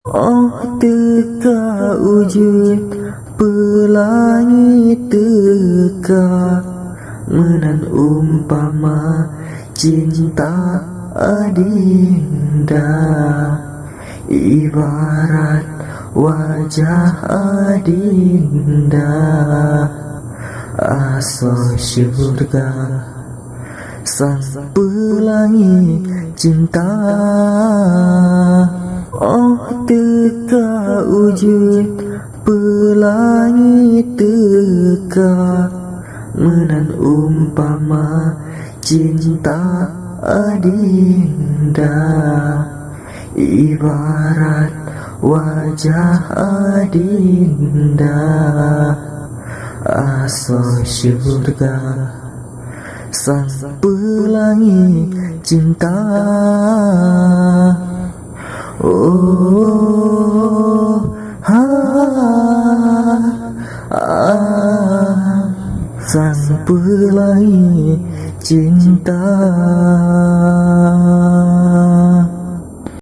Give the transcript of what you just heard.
Oh teka wujud pelangi teka menan umpama cinta adinda ibarat wajah adinda asal syurga sang pelangi cinta. Oh teka wujud pelangi teka menan umpama cinta adinda ibarat wajah adinda asal syurga sang pelangi cinta. Oh, ha, sang pelangi cinta.